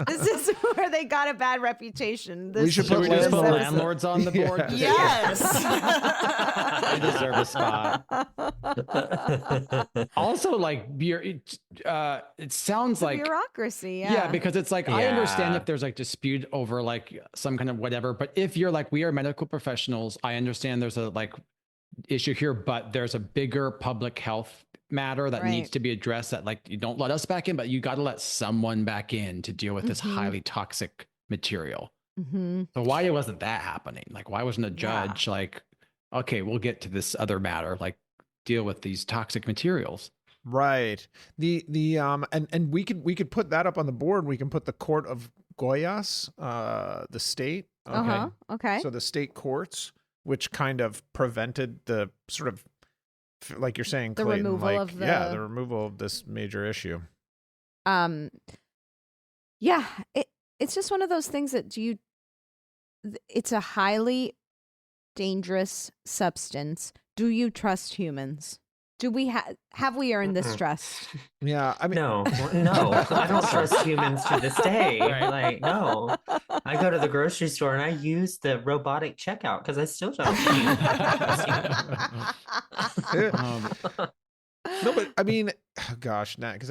This is where they got a bad reputation. We should put landlords on the board. Yes. They deserve a spot. Also, like, it sounds like bureaucracy. Yeah, because it's like, I understand if there's like dispute over like some kind of whatever, but if you're like, we are medical professionals, I understand there's a like issue here, but there's a bigger public health matter that needs to be addressed, that like, you don't let us back in, but you got to let someone back in to deal with this highly toxic material. So why wasn't that happening? Like, why wasn't a judge like, okay, we'll get to this other matter, like deal with these toxic materials? Right. And we could put that up on the board. We can put the court of Goiás, the state. Okay. So the state courts, which kind of prevented the sort of, like you're saying, the Clayton, removal of the removal of this major issue. It's just one of those things that it's a highly dangerous substance. Do you trust humans? Do we have we earned this trust? Yeah, I mean, no, I don't trust humans to this day. Like, no, I go to the grocery store and I use the robotic checkout because I still don't No, but I mean, gosh, Nat, because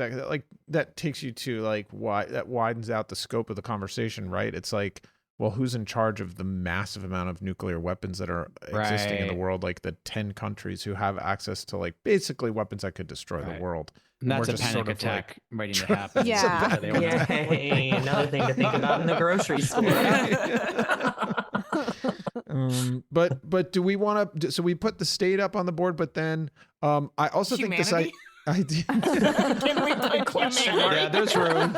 that takes you to like why that widens out the scope of the conversation, right? It's like, well, who's in charge of the massive amount of nuclear weapons that are existing in the world? Like the 10 countries who have access to like basically weapons that could destroy the world. And that's a panic attack waiting to happen. Yay, another thing to think about in the grocery store. But do we want to? So we put the state up on the board, but then I also think this. I did. Can we put human? Yeah, there's room.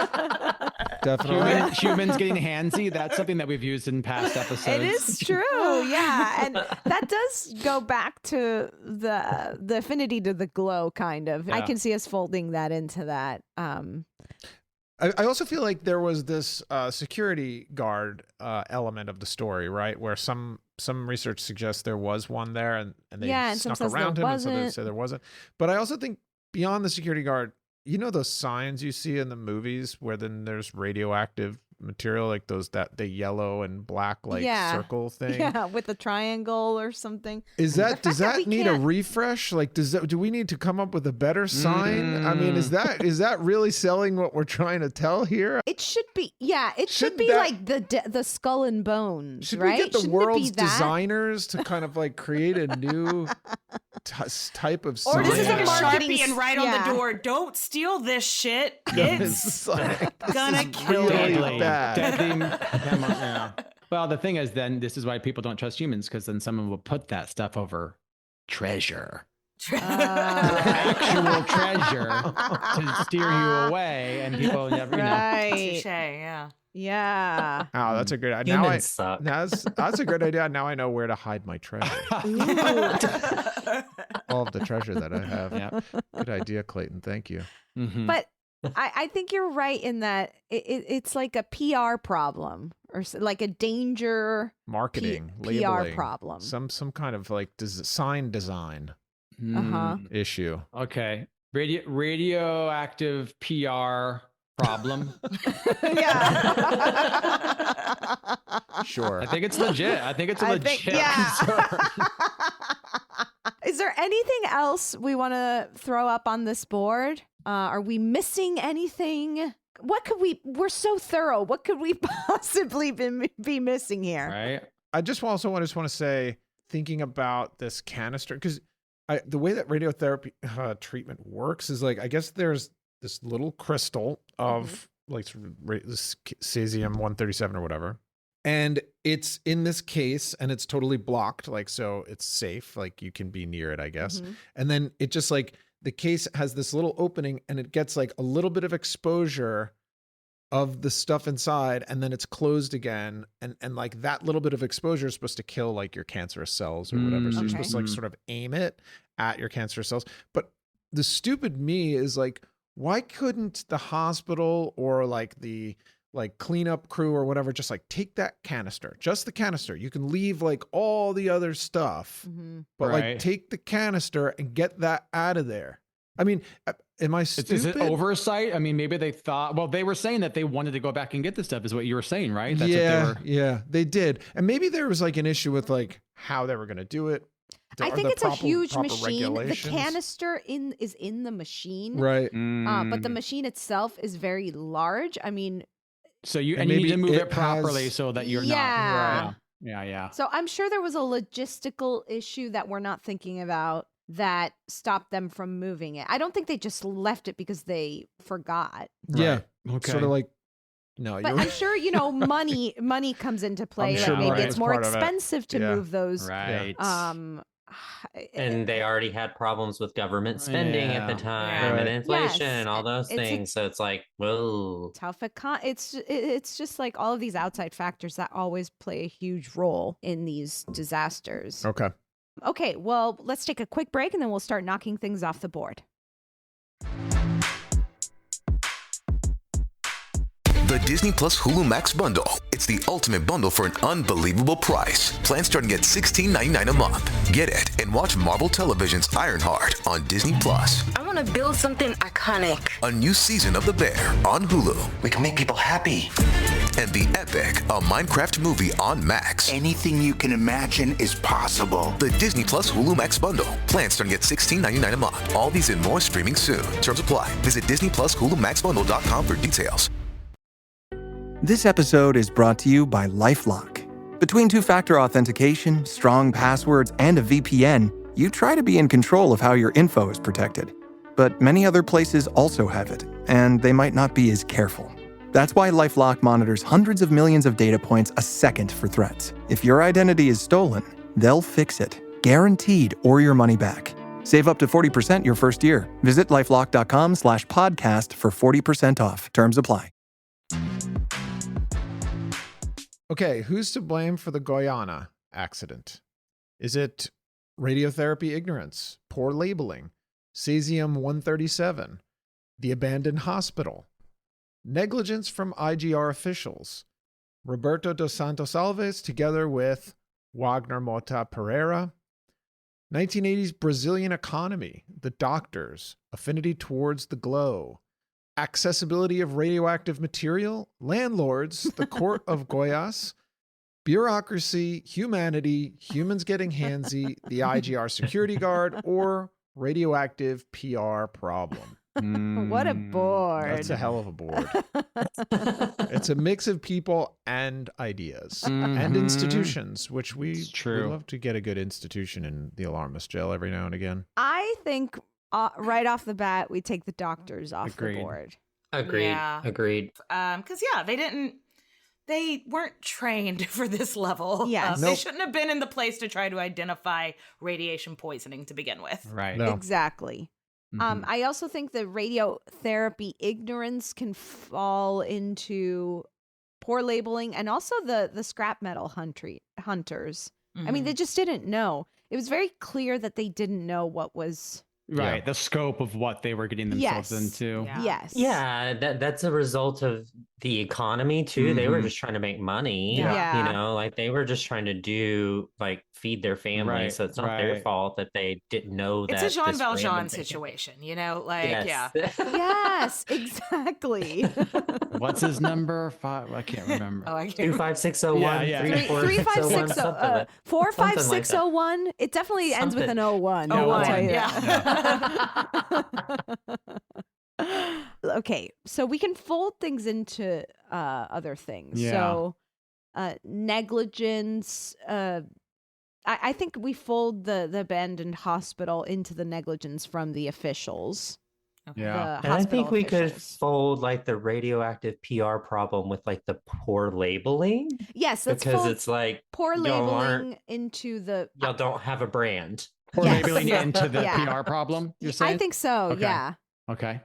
Definitely. Humans getting handsy. That's something that we've used in past episodes. It is true, yeah, and that does go back to the affinity to the glow, kind of. I can see us folding that into that. I also feel like there was this security guard element of the story, right? Where some research suggests there was one there, and they snuck around him, and so they say there wasn't. But I also think beyond the security guard, you know those signs you see in the movies where then there's radioactive material, like those that the yellow and black circle thing. Yeah, with a triangle or something. Does that need a refresh? Like, do we need to come up with a better sign? I mean, is that really selling what we're trying to tell here? It should be. Yeah, it should be like the skull and bones. Should right? we get the Shouldn't world's designers to kind of like create a new type of sign? Or this is a Sharpie and write on the door, "Don't steal this shit. It's gonna kill you." Deadly. Well, the thing is, then this is why people don't trust humans, because then someone will put that stuff over treasure. Actual treasure to steer you away, and people never, Touche, yeah. Yeah. Oh, that's a good idea. Humans suck. That's a good idea. Now I know where to hide my treasure. All of the treasure that I have. Yeah. Good idea, Clayton. Thank you. Mm-hmm. But I think you're right in that it's like a PR problem or like a danger marketing PR labeling, problem. Some kind of like sign design issue. Okay. Radioactive PR problem. Yeah. Sure. I think it's legit. I think it's a legit concern. Is there anything else we want to throw up on this board? Are we missing anything? We're so thorough. What could we possibly be missing here? Right. I just want to say, thinking about this canister, because the way that radiotherapy treatment works is like, I guess there's this little crystal of like this cesium-137 or whatever. And it's in this case and it's totally blocked. Like, so it's safe. Like you can be near it, I guess. And then it just like, the case has this little opening and it gets like a little bit of exposure of the stuff inside, and then it's closed again. And like that little bit of exposure is supposed to kill like your cancerous cells or whatever. So you're supposed to like sort of aim it at your cancerous cells. But the stupid me is like, why couldn't the hospital or like the cleanup crew or whatever just like take that canister, just the canister? You can leave like all the other stuff, but like take the canister and get that out of there. I mean, am I stupid? Is it oversight? I mean, maybe they thought, well, they were saying that they wanted to go back and get this stuff is what you were saying, right? That's yeah, they did. And maybe there was like an issue with like how they were going to do it. I think it's a huge machine. The canister is in the machine. Right. But the machine itself is very large. I mean, so you need to move it properly so that you're not. Yeah. So I'm sure there was a logistical issue that we're not thinking about that stopped them from moving it. I don't think they just left it because they forgot. Yeah. Right. Okay. Sort of like, no, but I'm sure, money comes into play. Sure maybe it's more expensive to move those. Right. And they already had problems with government spending at the time and inflation and all those things. So it's like, whoa. Tough. It's just like all of these outside factors that always play a huge role in these disasters. Okay, well, let's take a quick break and then we'll start knocking things off the board. The Disney Plus Hulu Max bundle. It's the ultimate bundle for an unbelievable price. Plans starting at $16.99 a month. Get it and watch Marvel Television's Ironheart on Disney Plus. I want to build something iconic. A new season of The Bear on Hulu. We can make people happy. And The Epic, a Minecraft movie on Max. Anything you can imagine is possible. The Disney Plus Hulu Max bundle. Plans starting at $16.99 a month. All these and more streaming soon. Terms apply. Visit DisneyPlusHuluMaxBundle.com for details. This episode is brought to you by LifeLock. Between two-factor authentication, strong passwords, and a VPN, you try to be in control of how your info is protected. But many other places also have it, and they might not be as careful. That's why LifeLock monitors hundreds of millions of data points a second for threats. If your identity is stolen, they'll fix it, guaranteed, or your money back. Save up to 40% your first year. Visit lifelock.com/podcast for 40% off. Terms apply. Okay, who's to blame for the Goiana accident? Is it radiotherapy ignorance, poor labeling, cesium-137, the abandoned hospital, negligence from IGR officials, Roberto dos Santos Alves together with Wagner Mota Pereira, 1980s Brazilian economy, the doctors, affinity towards the glow, accessibility of radioactive material, landlords, the court of Goiás, bureaucracy, humanity, humans getting handsy, the IGR security guard, or radioactive PR problem. What a board. That's a hell of a board. It's a mix of people and ideas and institutions, which we love to get a good institution in the Alarmist jail every now and again. I think right off the bat, we take the doctors off the board. Agreed. Yeah. Agreed. Because they weren't trained for this level. Yes. They shouldn't have been in the place to try to identify radiation poisoning to begin with. Right. No. Exactly. I also think the radiotherapy ignorance can fall into poor labeling and also the scrap metal hunters. I mean, they just didn't know. It was very clear that they didn't know what was... Right, the scope of what they were getting themselves into. Yes. Yeah, that's a result of the economy too. They were just trying to make money. Yeah. You know, like they were just trying to feed their family. Right, So it's not their fault that they didn't know that. It's a Jean this Valjean random thing- situation, you know? Like, Yes. Yes, exactly. What's his number? 5? I can't remember. Oh, I can't. 25601. Yeah. 35601. 45601. It definitely ends with an 01. Oh, I'll tell you yeah. Okay, so we can fold things into other things. Yeah. So negligence. I think we fold the abandoned hospital into the negligence from the officials. Yeah. The And I think hospital we could officials. fold like the radioactive PR problem with like the poor labeling. Yes, let's Because fold it's like poor y'all labeling into the. y'all don't have a brand. Or Yes. labeling into the Yeah. PR problem, you're saying? I think so. Okay. Yeah. Okay.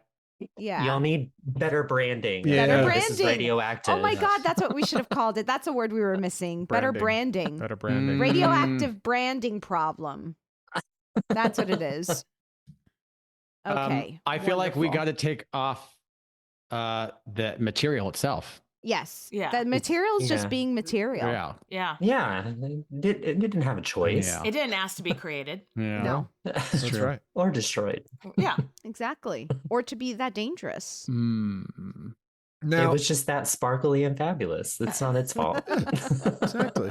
Yeah. Y'all need better branding. Yeah. Better This is branding. radioactive. Oh my God, that's what we should have called it. That's a word we were missing. Better branding. Better branding. Radioactive branding problem. That's what it is. Okay. I feel like we wonderful. got to take off the material itself. Yes. Yeah. The material's just Yeah. being material. Yeah. Yeah. Yeah, it didn't have a choice. Yeah. It didn't ask to be created. Yeah. No. That's right. Or destroyed. Yeah. Exactly. Or to be that dangerous. Mm. It Now, was just that sparkly and fabulous. It's not its fault. exactly.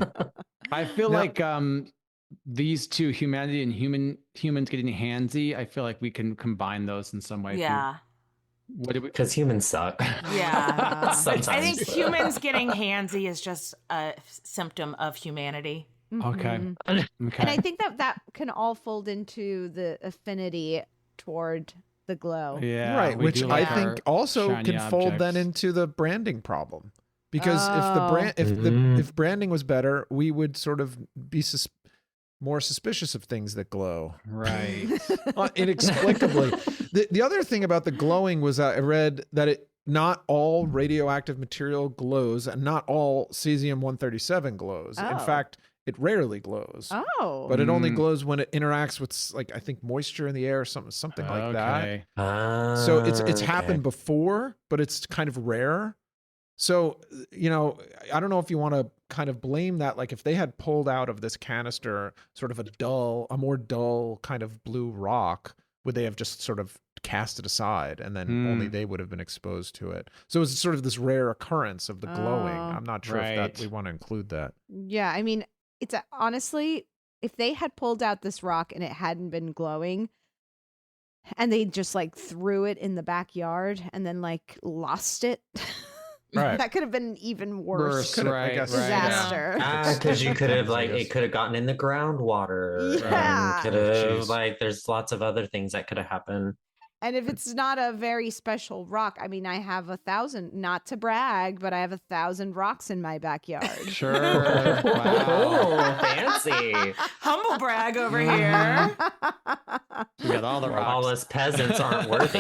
I feel Now- like these two, humanity and humans getting handsy, I feel like we can combine those in some way. Yeah. What did we? Because humans suck. Yeah. Sometimes. I think humans getting handsy is just a symptom of humanity. Okay. Mhm. Okay. And I think that can all fold into the affinity toward the glow. Yeah. Right, we which do I like our think also shiny can fold then objects. into the branding problem. Because if the Oh. brand Mhm. if branding was better, we would sort of be more suspicious of things that glow. Right. Inexplicably. The other thing about the glowing was I read that not all radioactive material glows and not all cesium-137 glows. In Oh. fact, it rarely glows. Oh. But it only glows when it interacts with, like, I think moisture in the air or something like that. Okay. So it's Okay. happened before, but it's kind of rare. So, you know, I don't know if you want to kind of blame that. Like if they had pulled out of this canister sort of a more dull kind of blue rock, would they have just sort of cast it aside and then only they would have been exposed to it? So it's sort of this rare occurrence of the glowing. I'm not sure if Right. we want to include that. Yeah, I mean, it's honestly, if they had pulled out this rock and it hadn't been glowing, and they just like threw it in the backyard and then like lost it, Right. that could have been even worse. Could've, I right. guess. Disaster. Because you could have it could have gotten in the groundwater. Yeah. Could have Jeez. there's lots of other things that could have happened. And if it's not a very special rock, I mean, I have 1,000, not to brag, but I have 1,000 rocks in my backyard. Sure. Wow. Oh, fancy. Humble brag over here. We got all the rocks. All us peasants aren't worthy.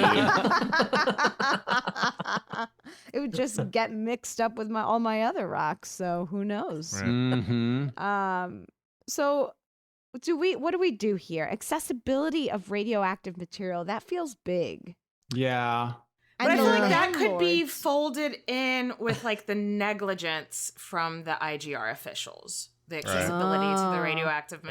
It would just get mixed up with all my other rocks. So who knows? Right. Mm-hmm. So what do we do here? Accessibility of radioactive material. That feels big. Yeah. But I feel like that landlords- could be folded in with like the negligence from the IGR officials. The accessibility to the radioactive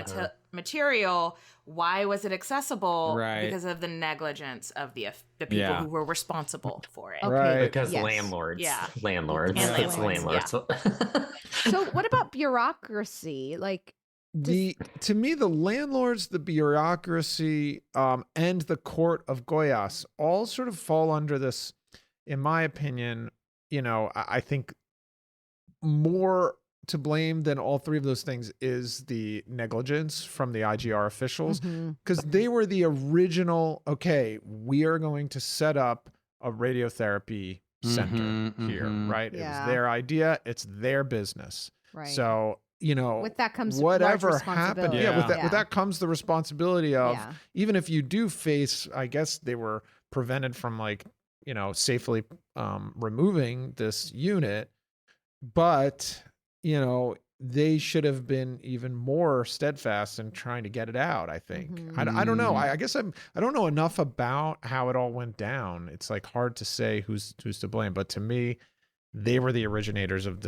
material. Why was it accessible? Right. Because of the negligence of the people Yeah. were responsible for it. Okay. Right. Because Yes. landlords. Yeah. Landlords. And It's landlords. So what about bureaucracy? Like, To me, the landlords, the bureaucracy, and the court of Goiás all sort of fall under this, in my opinion. I think more to blame than all three of those things is the negligence from the IGR officials, because they were the original, okay, we are going to set up a radiotherapy center here, right? It was their idea. It's their business. right. So, with that comes whatever large happened. responsibility. Yeah, with that comes the responsibility of, Yeah. even if you do face, I guess they were prevented from safely removing this unit, but they should have been even more steadfast in trying to get it out. I think. I don't know. I guess I don't know enough about how it all went down. It's like hard to say who's to blame, but to me, they were the originators of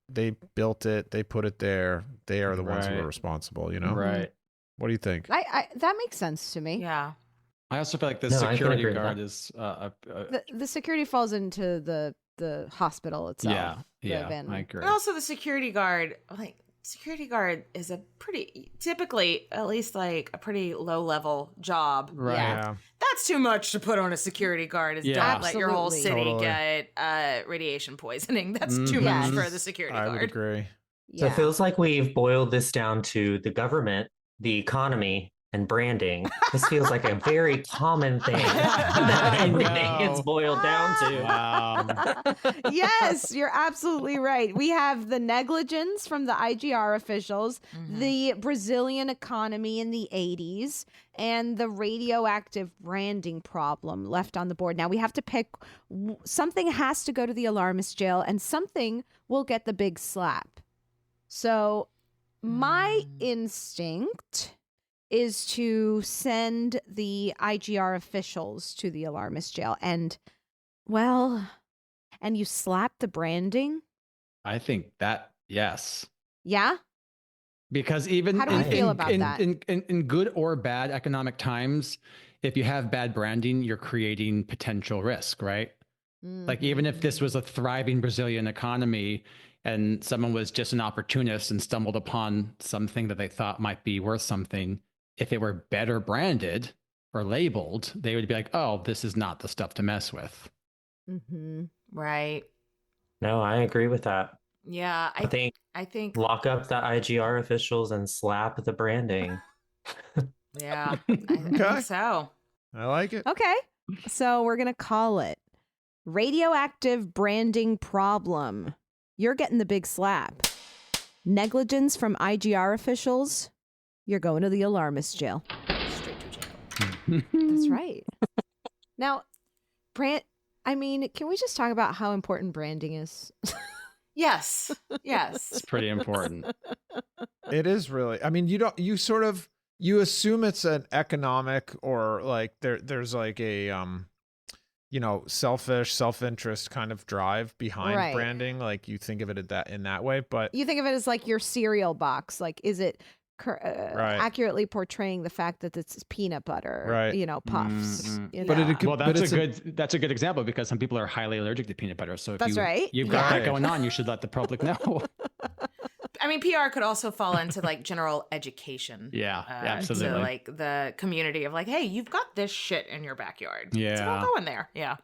they built it, they put it there. They are the ones who are responsible, Right. What do you think? I that makes sense to me. Yeah. I also feel like the No, I can security agree with guard that. is The security falls into the hospital itself. yeah, Then. I agree. And also the security guard is a pretty, typically, at least like a pretty low level job. Right. Yeah. That's too much to put on a security guard. Is Yeah. don't let your whole Absolutely. city Totally. get radiation poisoning. That's too much for the security I guard. would agree. So it feels like we've boiled this down to the government, the economy, and branding. This feels like a very common thing that everything gets boiled down to. Wow. Yes, you're absolutely right. We have the negligence from the IGR officials, the Brazilian economy in the 80s, and the radioactive branding problem left on the board. Now we have to pick something has to go to the alarmist jail and something will get the big slap. So my instinct is to send the IGR officials to the alarmist jail and you slap the branding. I think that, yes. Yeah. Because even How do we feel about that? In good or bad economic times, if you have bad branding, you're creating potential risk, right? Like even if this was a thriving Brazilian economy and someone was just an opportunist and stumbled upon something that they thought might be worth something, if it were better branded or labeled, they would be like, oh, this is not the stuff to mess with. Right. No, I agree with that. Yeah. I think Lock up the IGR officials and slap the branding. yeah. I think so. I like it. Okay. So we're going to call it radioactive branding problem. You're getting the big slap. Negligence from IGR officials. You're going to the alarmist jail. Straight to jail. That's right. Now, can we just talk about how important branding is? Yes. Yes. It's pretty important. It is really. I mean, you assume it's an economic or like there's like a selfish self-interest kind of drive behind branding. Like you think of it in that way, but You think of it as like your cereal box. Like, is it accurately portraying the fact that it's peanut butter, puffs? That's a good example because some people are highly allergic to peanut butter. So if you've got that going on, you should let the public know. I mean, PR could also fall into like general education. Yeah, absolutely. So like the community of like, hey, you've got this shit in your backyard. Yeah. So don't go in there. Yeah.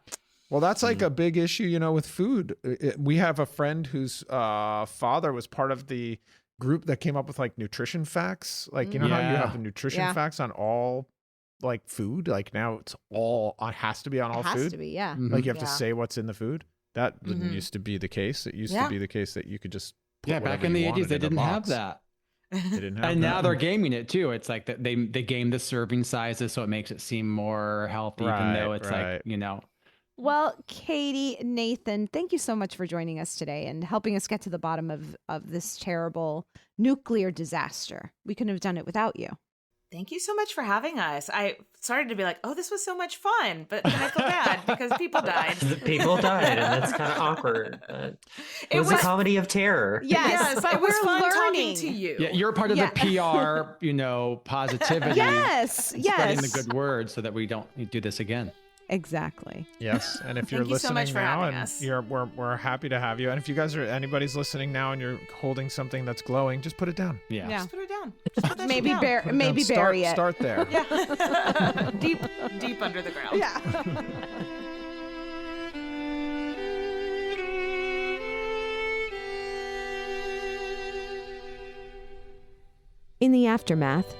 Well, that's like a big issue, with food. We have a friend whose father was part of the group that came up with like nutrition facts. Like, how you have the nutrition facts on all like food? Like now it's has to be on all food. It has to be, yeah. Like you have to say what's in the food. That didn't used to be the case. It used to be the case that you could just put back in the 80s, they didn't have that. They didn't have And that. now they're gaming it too. It's like that they game the serving sizes so it makes it seem more healthy, even though it's like, Well, Katy, Nathan, thank you so much for joining us today and helping us get to the bottom of this terrible nuclear disaster. We couldn't have done it without you. Thank you so much for having us. I started to be like, oh, this was so much fun, but then I feel bad because people died. People died, and that's kind of awkward. It was a comedy of terror. Yes, but it was fun learning. talking to you. Yeah, you're part of the PR, positivity. Yes. Spreading the good word so that we don't do this again. Exactly. Yes, and if you're Thank you so listening much for now, having and us. we're happy to have you. And if you guys anybody's listening now, and you're holding something that's glowing, just put it down. Yeah. Just put it down. Just put that Maybe shit down. bury it. Start there. Yeah. deep under the ground. Yeah. In the aftermath,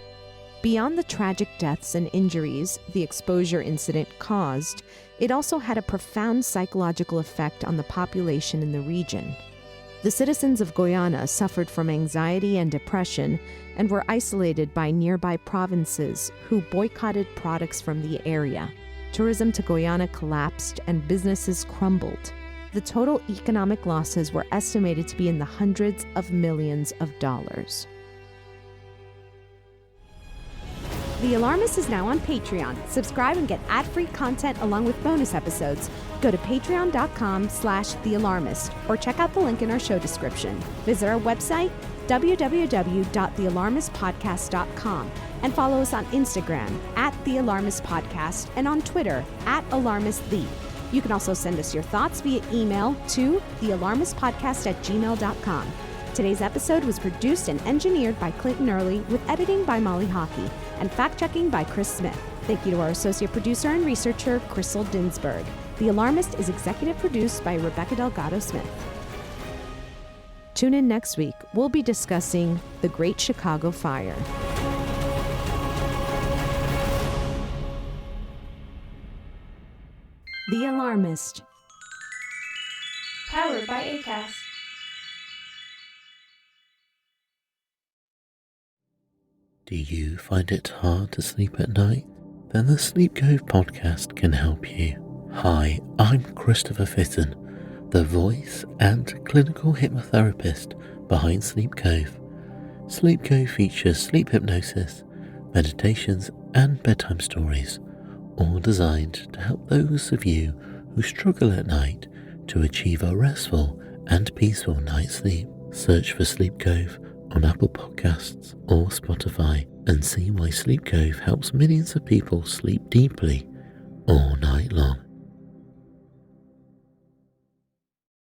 beyond the tragic deaths and injuries the exposure incident caused, it also had a profound psychological effect on the population in the region. The citizens of Goiânia suffered from anxiety and depression and were isolated by nearby provinces who boycotted products from the area. Tourism to Goiânia collapsed and businesses crumbled. The total economic losses were estimated to be in the hundreds of millions of dollars. The Alarmist is now on Patreon. Subscribe and get ad-free content along with bonus episodes. Go to patreon.com/thealarmist or check out the link in our show description. Visit our website, www.thealarmistpodcast.com, and follow us on Instagram @thealarmistpodcast and on Twitter @alarmistthee. You can also send us your thoughts via email to thealarmistpodcast@gmail.com. Today's episode was produced and engineered by Clayton Early with editing by Molly Hockey and fact-checking by Chris Smith. Thank you to our associate producer and researcher, Crystal Dinsberg. The Alarmist is executive produced by Rebecca Delgado Smith. Tune in next week. We'll be discussing the Great Chicago Fire. The Alarmist. Powered by Acast. Do you find it hard to sleep at night? Then the Sleep Cove podcast can help you. Hi, I'm Christopher Fitton, the voice and clinical hypnotherapist behind Sleep Cove. Sleep Cove features sleep hypnosis, meditations, and bedtime stories, all designed to help those of you who struggle at night to achieve a restful and peaceful night's sleep. Search for Sleep Cove on Apple Podcasts or Spotify and see why Sleep Cove helps millions of people sleep deeply all night long.